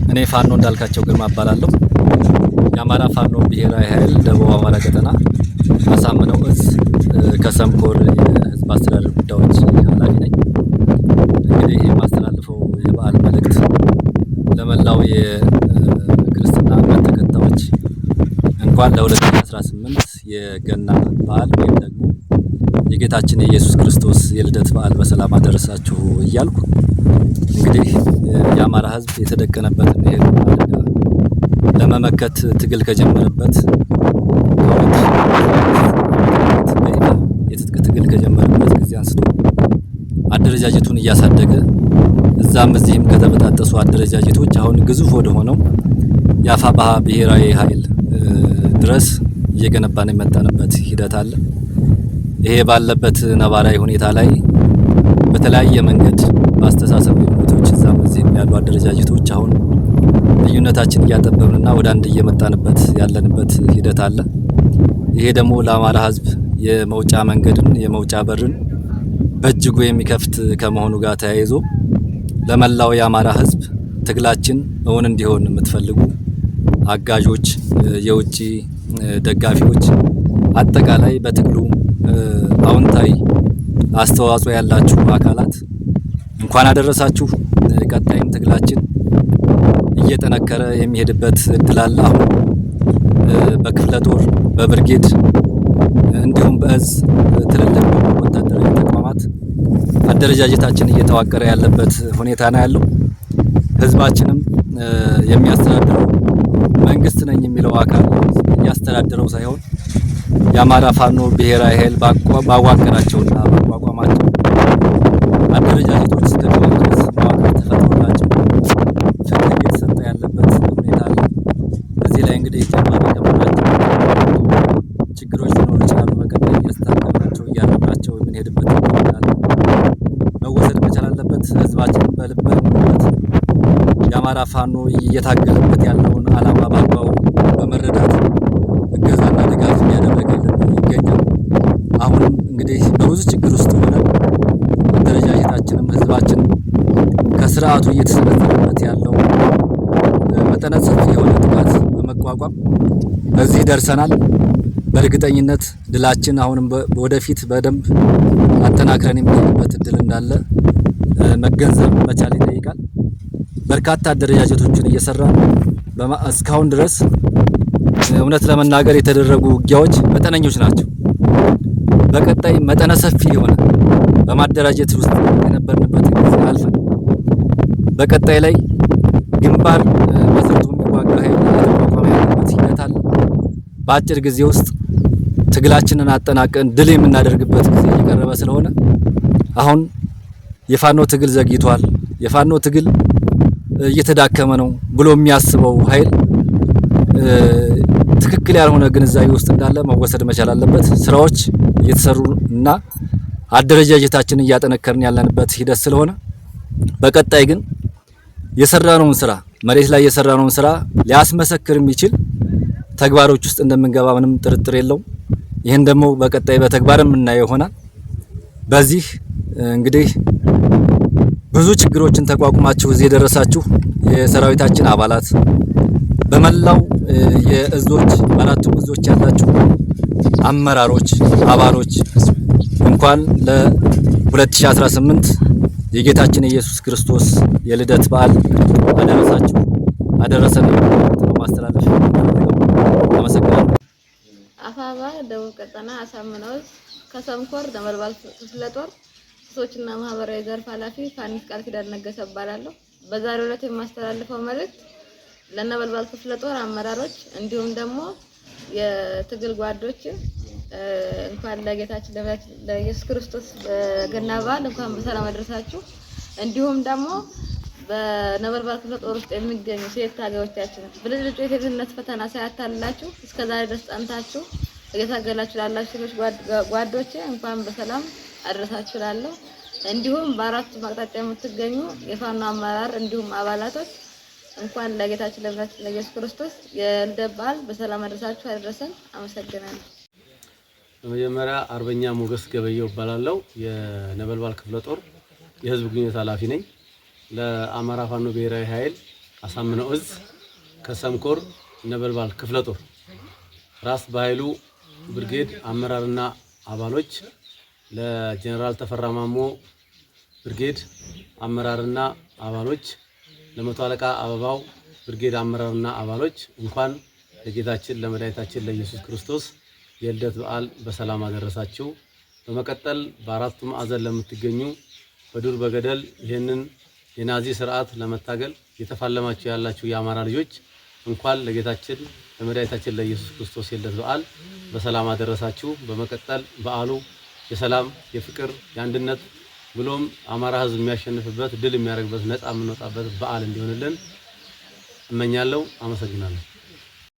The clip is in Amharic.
እኔ ፋኖ እንዳልካቸው ግርማ እባላለሁ። የአማራ ፋኖ ብሔራዊ ኃይል ደቡብ አማራ ቀጠና አሳምነው እዝ ከሰምኮር የህዝብ አስተዳደር ጉዳዮች ኃላፊ ነኝ። እንግዲህ የማስተላልፈው የበዓል መልእክት ለመላው የክርስትና እምነት ተከታዮች እንኳን ለ2018 የገና በዓል ወይም ደግሞ የጌታችን የኢየሱስ ክርስቶስ የልደት በዓል በሰላም አደረሳችሁ እያልኩ እንግዲህ የአማራ ህዝብ የተደቀነበትን የህልውና አደጋ ለመመከት ትግል ከጀመረበት የትጥቅ ትግል ከጀመረበት ጊዜ አንስቶ አደረጃጀቱን እያሳደገ እዛም እዚህም ከተበጣጠሱ አደረጃጀቶች አሁን ግዙፍ ወደ ሆነው የአፋብኃ ብሔራዊ ኃይል ድረስ እየገነባን የመጣንበት ሂደት አለ። ይሄ ባለበት ነባራዊ ሁኔታ ላይ በተለያየ መንገድ በአስተሳሰብ ልዩነቶች እዛም እዚህም ያሉ አደረጃጀቶች አሁን ልዩነታችን እያጠበብንና ወደ አንድ እየመጣንበት ያለንበት ሂደት አለ። ይሄ ደግሞ ለአማራ ህዝብ የመውጫ መንገድን የመውጫ በርን በእጅጉ የሚከፍት ከመሆኑ ጋር ተያይዞ ለመላው የአማራ ህዝብ ትግላችን እውን እንዲሆን የምትፈልጉ አጋዦች፣ የውጭ ደጋፊዎች፣ አጠቃላይ በትግሉ አዎንታዊ አስተዋጽኦ ያላችሁ አካላት እንኳን አደረሳችሁ። ቀጣይም ትግላችን እየጠነከረ የሚሄድበት እድል አለ። አሁን በክፍለ ጦር በብርጌድ እንዲሁም በእዝ ትልልቅ ወታደራዊ ተቋማት አደረጃጀታችን እየተዋቀረ ያለበት ሁኔታ ነው ያለው። ህዝባችንም የሚያስተዳድረው መንግስት ነኝ የሚለው አካል እያስተዳደረው ሳይሆን የአማራ ፋኖ ብሔራዊ ኃይል ባዋቀራቸውና ባቋቋማቸው አደረጃጀቶች እስከሚደርስ መዋቅር ተፈጥሮላቸው ፍትህ እየተሰጠ ያለበት ሁኔታ አለ። እዚህ ላይ እንግዲህ ጀማሪ ከመሆናቸው ችግሮች ሊኖሩ ይችላሉ። በቀጣይ እያስተካከልናቸው እያረምናቸው የምንሄድበት ሁኔታ አለ። መወሰድ መቻል አለበት። ህዝባችንን በልበ ሙሉነት የአማራ ፋኖ እየታገለበት ያለውን ዓላማ በአግባቡ በመረዳት እገዛና ድጋፍ እያደረገልን ይገኛል። አሁንም እንግዲህ በብዙ ችግር ውስጥ ሆነን አደረጃጀታችንም ህዝባችን ከስርዓቱ እየተሰነዘረበት ያለው መጠነ ሰፊ የሆነ ጥቃት በመቋቋም እዚህ ደርሰናል። በእርግጠኝነት ድላችን አሁንም ወደፊት በደንብ አጠናክረን የሚሄድበት እድል እንዳለ መገንዘብ መቻል ይጠይቃል። በርካታ አደረጃጀቶችን እየሰራን እስካሁን ድረስ እውነት ለመናገር የተደረጉ ውጊያዎች መጠነኞች ናቸው። በቀጣይ መጠነ ሰፊ የሆነ በማደራጀት ውስጥ የነበርንበት ጊዜ አልፈን በቀጣይ ላይ ግንባር መስርቶ የሚዋጋ ኃይል እየተቋቋመ ያለበት ሂደት አለ። በአጭር ጊዜ ውስጥ ትግላችንን አጠናቀን ድል የምናደርግበት ጊዜ እየቀረበ ስለሆነ አሁን የፋኖ ትግል ዘግይቷል፣ የፋኖ ትግል እየተዳከመ ነው ብሎ የሚያስበው ኃይል ትክክል ያልሆነ ግንዛቤ ውስጥ እንዳለ መወሰድ መቻል አለበት። ስራዎች እየተሰሩ እና አደረጃጀታችንን እያጠነከርን ያለንበት ሂደት ስለሆነ በቀጣይ ግን የሰራነውን ስራ መሬት ላይ የሰራነውን ስራ ሊያስመሰክር የሚችል ተግባሮች ውስጥ እንደምንገባ ምንም ጥርጥር የለውም። ይህን ደግሞ በቀጣይ በተግባር የምናየው ይሆናል። በዚህ እንግዲህ ብዙ ችግሮችን ተቋቁማችሁ እዚህ የደረሳችሁ የሰራዊታችን አባላት በመላው የእዞች በአራቱም እዞች ያላችሁ አመራሮች፣ አባሎች እንኳን ለ2018 የጌታችን የኢየሱስ ክርስቶስ የልደት በዓል አደረሳችሁ አደረሰን ነው ማስተላለፍ። አመሰግናለሁ። አፋብኃ ደቡብ ቀጠና አሳምነው ከሰምኮር ነበልባል ክፍለ ጦር ሴቶችና ማህበራዊ ዘርፍ ኃላፊ ፋኒት ቃል ኪዳን ነገሰ እባላለሁ። በዛሬው ዕለት የማስተላልፈው መልእክት ለነበልባል ክፍለ ጦር አመራሮች እንዲሁም ደግሞ የትግል ጓዶች እንኳን ለጌታችን ለኢየሱስ ክርስቶስ ገና በዓል እንኳን በሰላም አደረሳችሁ። እንዲሁም ደግሞ በነበልባል ክፍለ ጦር ውስጥ የሚገኙ ሴት ታጋዮቻችን ብልጭልጭ የሴትነት ፈተና ሳያታልላችሁ እስከዛሬ ድረስ ጸንታችሁ እየታገላችሁ ላላችሁ ሴቶች ጓዶቼ እንኳን በሰላም አደረሳችሁ እላለሁ። እንዲሁም በአራቱም አቅጣጫ የምትገኙ የፋኖ አመራር እንዲሁም አባላቶች እንኳን ለጌታችን ለኢየሱስ ክርስቶስ የልደት በዓል በሰላም አደረሳችሁ አደረሰን። አመሰግናለሁ። በመጀመሪያ አርበኛ ሞገስ ገበየው እባላለሁ። የነበልባል ክፍለ ጦር የህዝብ ግንኙነት ኃላፊ ነኝ። ለአማራ ፋኖ ብሔራዊ ኃይል አሳምነው እዝ ከሰምኮር ነበልባል ክፍለ ጦር ራስ በኃይሉ ብርጌድ አመራርና አባሎች ለጀነራል ተፈራ ማሞ ብርጌድ አመራርና አባሎች ለመቶ አለቃ አበባው ብርጌድ አመራርና አባሎች እንኳን ለጌታችን ለመድኃኒታችን ለኢየሱስ ክርስቶስ የልደት በዓል በሰላም አደረሳችሁ። በመቀጠል በአራቱ ማዕዘን ለምትገኙ በዱር በገደል ይህንን የናዚ ስርዓት ለመታገል የተፋለማችሁ ያላችሁ የአማራ ልጆች እንኳን ለጌታችን ለመድኃኒታችን ለኢየሱስ ክርስቶስ የልደት በዓል በሰላም አደረሳችሁ። በመቀጠል በዓሉ የሰላም የፍቅር የአንድነት ብሎም አማራ ሕዝብ የሚያሸንፍበት ድል የሚያደርግበት ነፃ የምንወጣበት በዓል እንዲሆንልን እመኛለሁ። አመሰግናለሁ።